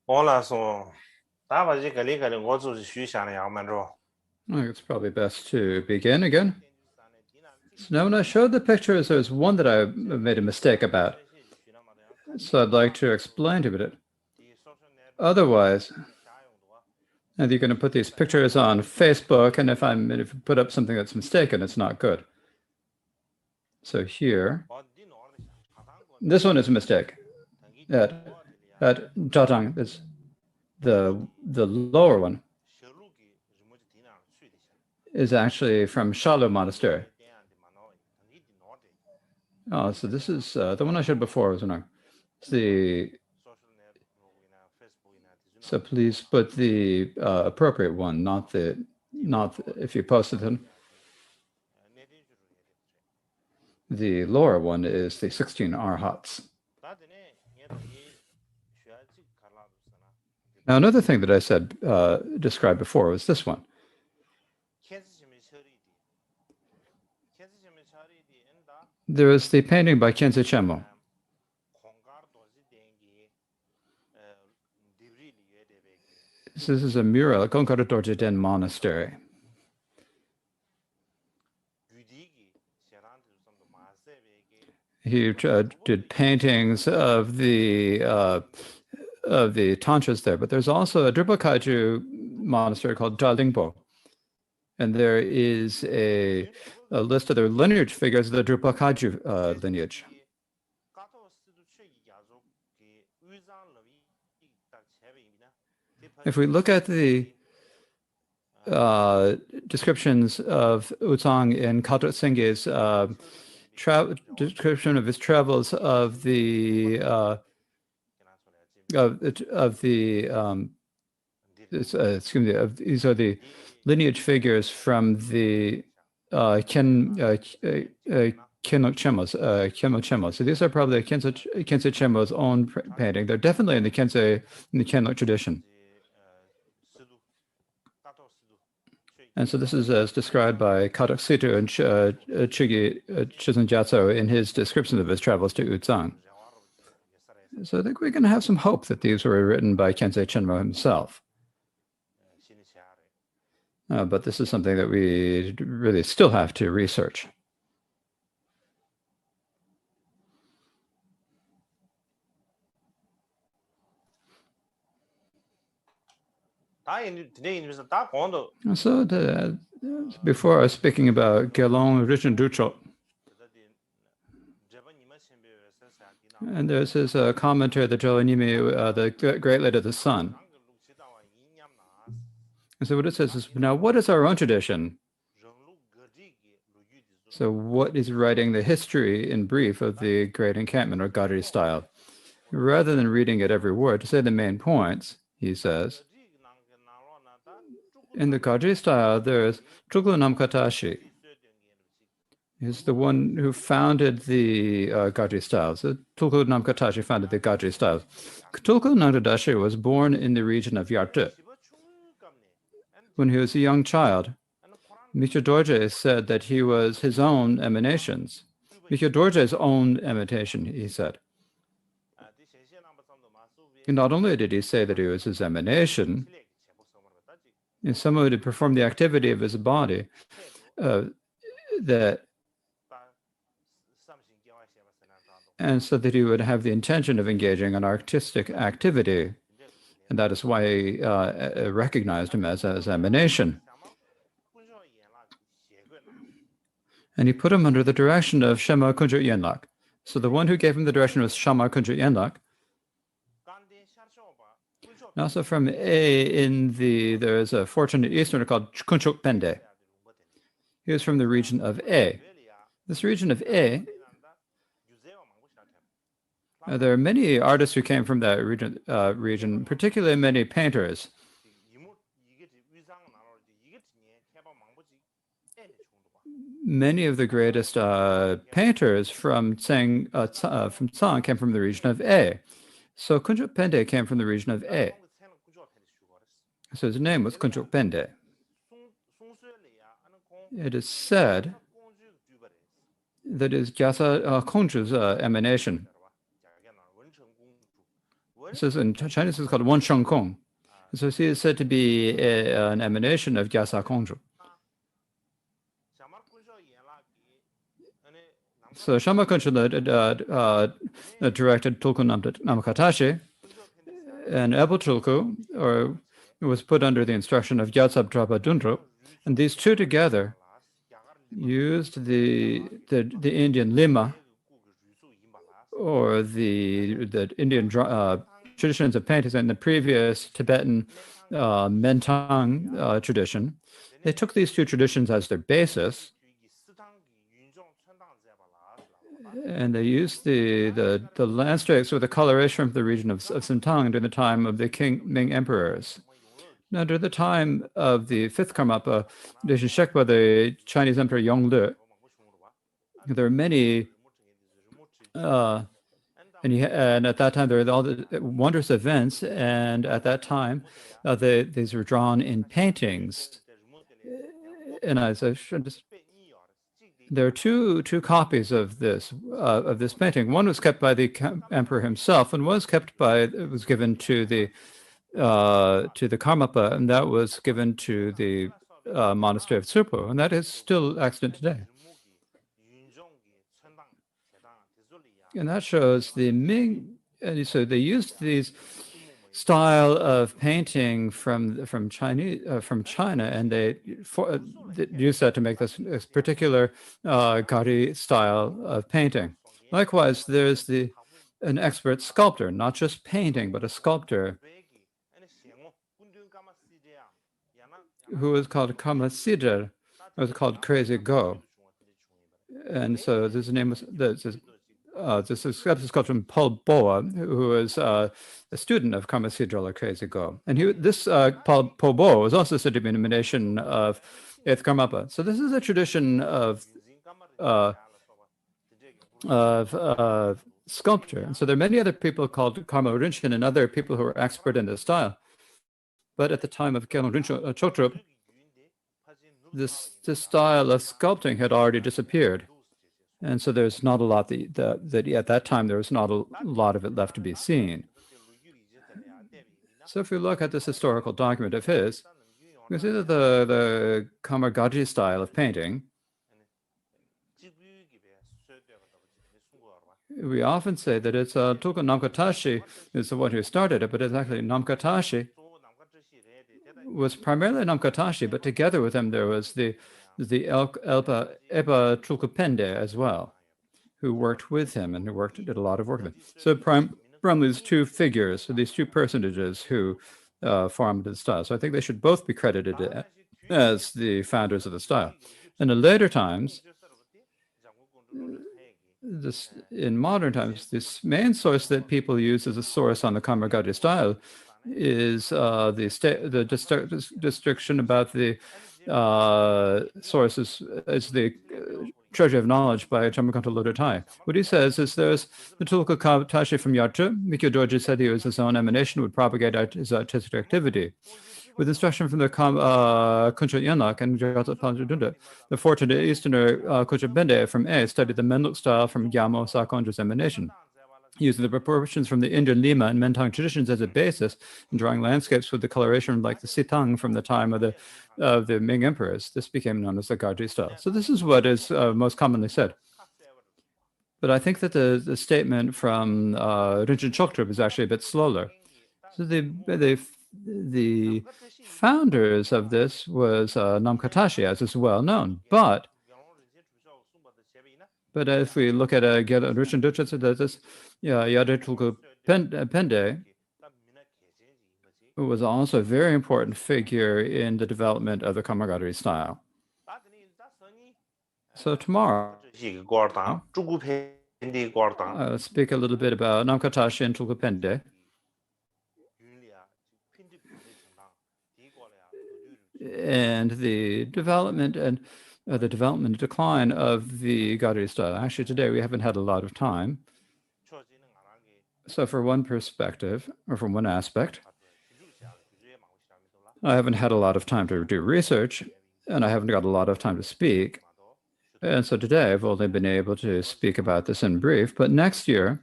Hola, so stava di che che ngozu shu shan yang man ro. I think it's probably best to begin again. So now when I showed the pictures, there's one that I made a mistake about. So I'd like to explain to it. Otherwise, and you're going to put these pictures on Facebook, and if you put up something that's mistaken, it's not good. So here, this one is a mistake. At Jatang is the lower one is actually from Shalu Monastery. Oh, so this is the one I showed before was wrong. So please put the appropriate one, not if you posted them. The lower one is the 16 arhats. Now another thing that I said described before was this one. There is the painting by Arya Kshema. This is a mural at Gongkara Dorje Den Monastery. He did paintings of the tantras there, but there's also a Drupal Kaiju monastery called Jalingpo, and there is a list of the lineage figures of the Drupal Kaiju lineage. If we look at the descriptions of Uzang in Kato Sengye's description of his travels of the these are the lineage figures from the Kenok. So these are probably Kensei Chemo's own painting. They're definitely in the Kenok tradition. And so this is as described by Katok Situ and Chigi Chizen Jatso in his description of his travels to Uzang. So I think we can have some hope that these were written by Kensei Chenmo himself. But this is something that we really still have to research. So before I was speaking about Gelong Rijin Ducho, and there's his commentary, the Jolanimi, the Great Light of the Sun. And so what it says is, now what is our own tradition? So what is writing the history in brief of the Great Encampment or Gari style? Rather than reading it every word, to say the main points, he says, in the Gaji style, there's Chuglu Namkatashi. He's the one who founded the Gaji style. So Tulku Namkatashi founded the Gaji style. Tulku Namkatashi was born in the region of Yartu. When he was a young child, Mikyo Dorje said that he was his own emanations. Mikyo Dorje's own imitation, he said. And not only did he say that he was his emanation, someone who performed the activity of his body, and so that he would have the intention of engaging in artistic activity. And that is why he recognized him as emanation. And he put him under the direction of Shema Kunju Yenlak. So the one who gave him the direction was Shema Kunju Yenlak. And also from there is a fortunate Easterner called Kunchuk Pende. He was from the region of A. This region of A, there are many artists who came from that region, particularly many painters. Many of the greatest painters from Tsang came from the region of A. So Kunchuk Pende came from the region of A. So his name was Kunchuk Pende. It is said that is Gyasa Kongzhu's emanation. This is in Chinese, it's called Wensheng Kong. So he is said to be an emanation of Gyasa Kongzhu. So Shama Kongzhu directed Tulku Namkatashi, and Abel Tulku was put under the instruction of Gyatsab Drapa Dundro, and these two together used the Indian lima, or the Indian traditions of paintings in the previous Tibetan Mentang tradition. They took these two traditions as their basis, and they used the landscapes with the coloration from the region of Sintang during the time of the Ming emperors. Now, during the time of the fifth Karmapa, Deshin Shekpa, the Chinese Emperor Yongle, there are many, and at that time there were all the wondrous events, and at that time these were drawn in paintings. And there are two copies of this painting. One was kept by the emperor himself, and was given to the to the Karmapa, and that was given to the monastery of Tsurpo, and that is still extant today. And that shows the Ming, and so they used these style of painting from China, and they used that to make this particular Gaudi style of painting. Likewise, there's an expert sculptor, not just painting, but a sculptor who was called Kamasider, was called Crazy Go. And so this name was this is sculptor from Paul Boa, who was a student of Kamasider or Crazy Go. And Paul Boa was also said to be an emanation of Eighth Karmapa. So this is a tradition of sculpture. And so there are many other people called Karma Rinchen and other people who are expert in this style. But at the time of Kelen Rinchen Choktrub, this style of sculpting had already disappeared. And so there's not a lot that at that time, there was not a lot of it left to be seen. So if we look at this historical document of his, we see that the Kamargaji style of painting, we often say that it's Tulku Namkatashi is the one who started it, but it's actually Namkatashi was primarily Namkatashi, but together with him there was the Epa Tulkupende as well, who worked with him and did a lot of work with him. So primarily these two figures, these two personages who formed the style. So I think they should both be credited as the founders of the style. And in later times, in modern times, this main source that people use as a source on the Kamargadi style is the description about the sources is the Treasure of Knowledge by Chamakanta Lodotai. What he says is there's the Tulku Tashi from Yartu. Mikyo Dorji said he was his own emanation, would propagate his artistic activity. With instruction from the Kuncha Yanak and Jata Panjadunda, the fortunate Easterner Kuncha Bende from A studied the Mendel style from Gyamo Sakondra's emanation. Using the proportions from the Indian Lima and Mentang traditions as a basis, and drawing landscapes with the coloration like the Sitang from the time of the Ming emperors, this became known as the Gaji style. So this is what is most commonly said. But I think that the statement from Rinchen Choktrub is actually a bit slower. So the founders of this was Namkatashi, as is well known. But if we look at Rinchen Choktrub, this Yade Tulku Pende was also a very important figure in the development of the Kamargadri style. So tomorrow, I'll speak a little bit about Namkatashi and Tulku Pende. And the development and decline of the Gadri style. Actually, today we haven't had a lot of time. So for one perspective, or from one aspect, I haven't had a lot of time to do research, and I haven't got a lot of time to speak. And so today I've only been able to speak about this in brief, but next year,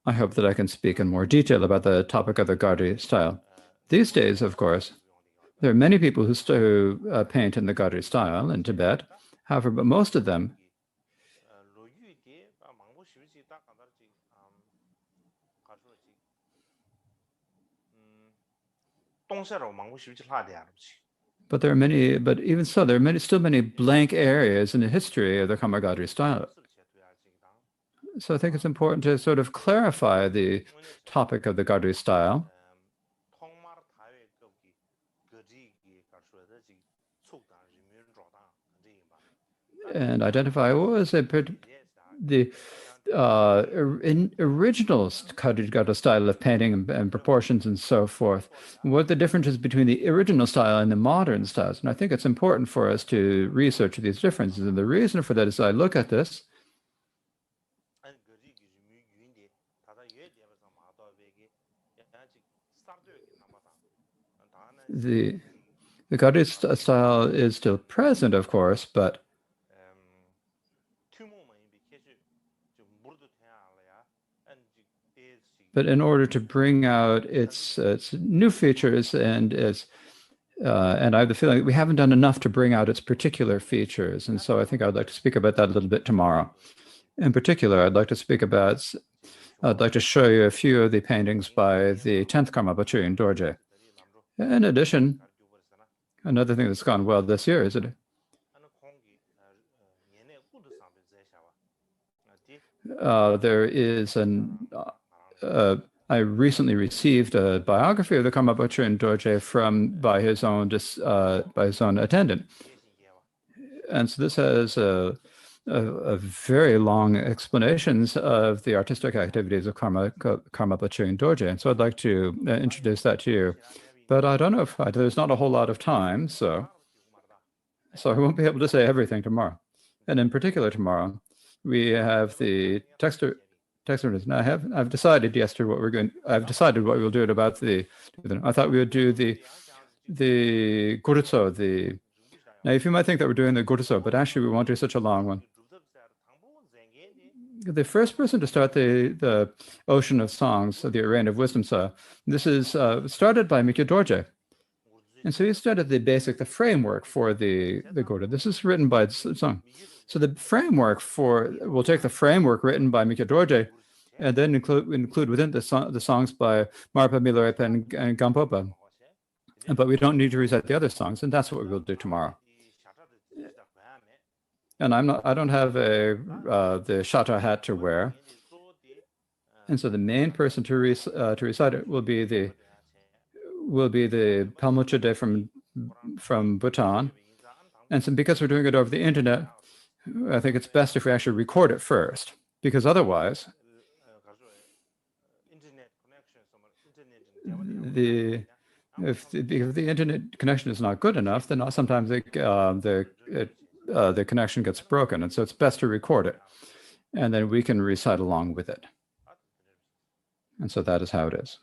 I hope that I can speak in more detail about the topic of the Gadri style. These days, of course, there are many people who paint in the Gadri style in Tibet. However, but most of them but there are many, but even so, there are still many blank areas in the history of the Kamargadri style. So I think it's important to sort of clarify the topic of the Gadri style. And identify what was the original Kadrigata style of painting and proportions and so forth. What the differences between the original style and the modern styles. And I think it's important for us to research these differences. And the reason for that is I look at this, the Kadri style is still present, of course, but but in order to bring out its new features and I have the feeling that we haven't done enough to bring out its particular features. And so I think I'd like to speak about that a little bit tomorrow. In particular, I'd like to show you a few of the paintings by the 10th Karma Pachu in Dorje. In addition, another thing that's gone well this year is that there is I recently received a biography of the Karma Pachu in Dorje by his own attendant. And so this has a very long explanations of the artistic activities of Karma Pachu in Dorje. And so I'd like to introduce that to you. But I don't know if there's not a whole lot of time, so I won't be able to say everything tomorrow. And in particular tomorrow, we have the texture. And I've decided yesterday I've decided what we'll do about I thought we would do the Gurutso, now if you might think that we're doing the Gurutso, but actually we won't do such a long one. The first person to start the Ocean of Songs, the Rain of Wisdom Sa, this is started by Mikyo Dorje. And so he started the framework for the Gurutso. This is written by Song. So the framework we'll take the framework written by Mikyo Dorje and then include within the songs by Marpa, Milarepa, and Gampopa. But we don't need to recite the other songs, and that's what we will do tomorrow. And I don't have the shata hat to wear. And so the main person to recite it will be the Palmuchade from Bhutan. And so because we're doing it over the internet, I think it's best if we actually record it first, because otherwise if the internet connection is not good enough, then sometimes the connection gets broken, and so it's best to record it, and then we can recite along with it. And so that is how it is.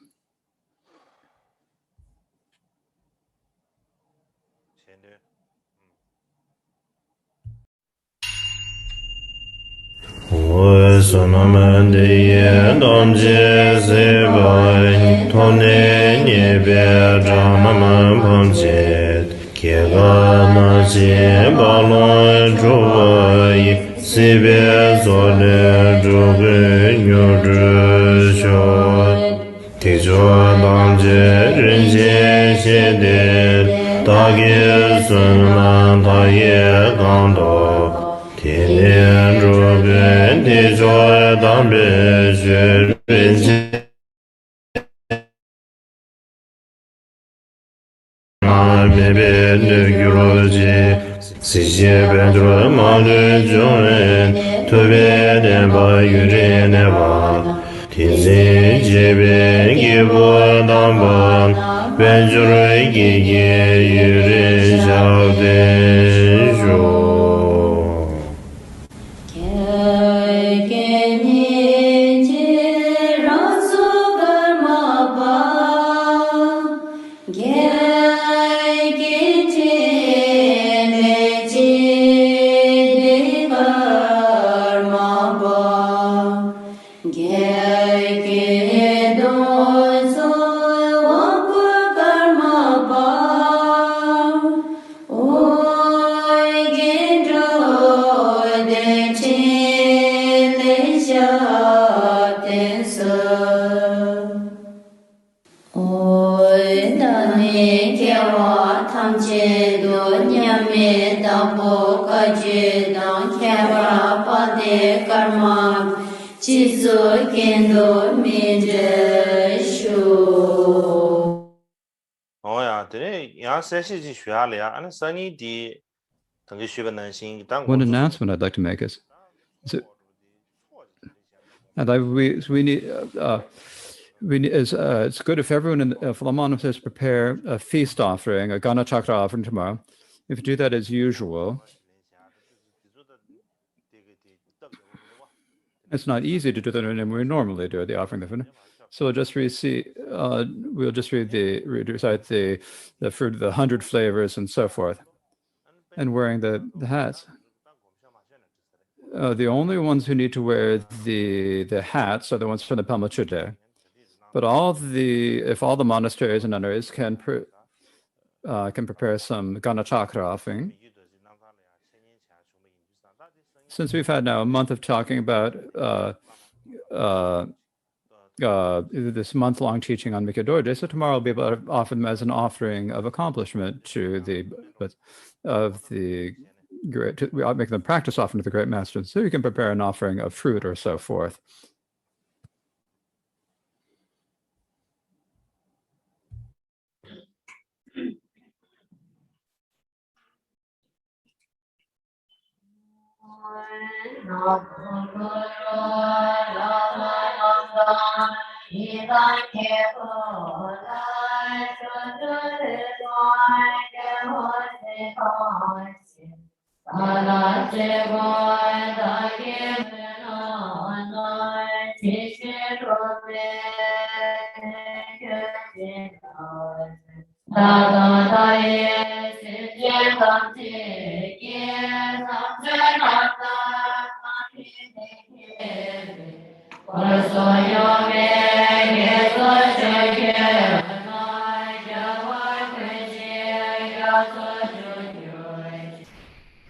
One announcement I'd like to make is it's good if everyone in Flamanum says prepare a feast offering, a Gana Chakra offering tomorrow. If you do that as usual, it's not easy to do that when we normally do the offering. So we'll just recite the fruit of the 100 flavors and so forth, and wearing the hats. The only ones who need to wear the hats are the ones from the Palmachude. But if all the monasteries and nunneries can prepare some Ganachakra offering, since we've had now a month of talking about this month-long teaching on Mikadorje, so tomorrow I'll be able to offer them as an offering of accomplishment to I'll make them practice offering to the great master, so you can prepare an offering of fruit or so forth.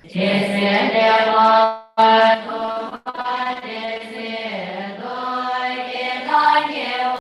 Yes,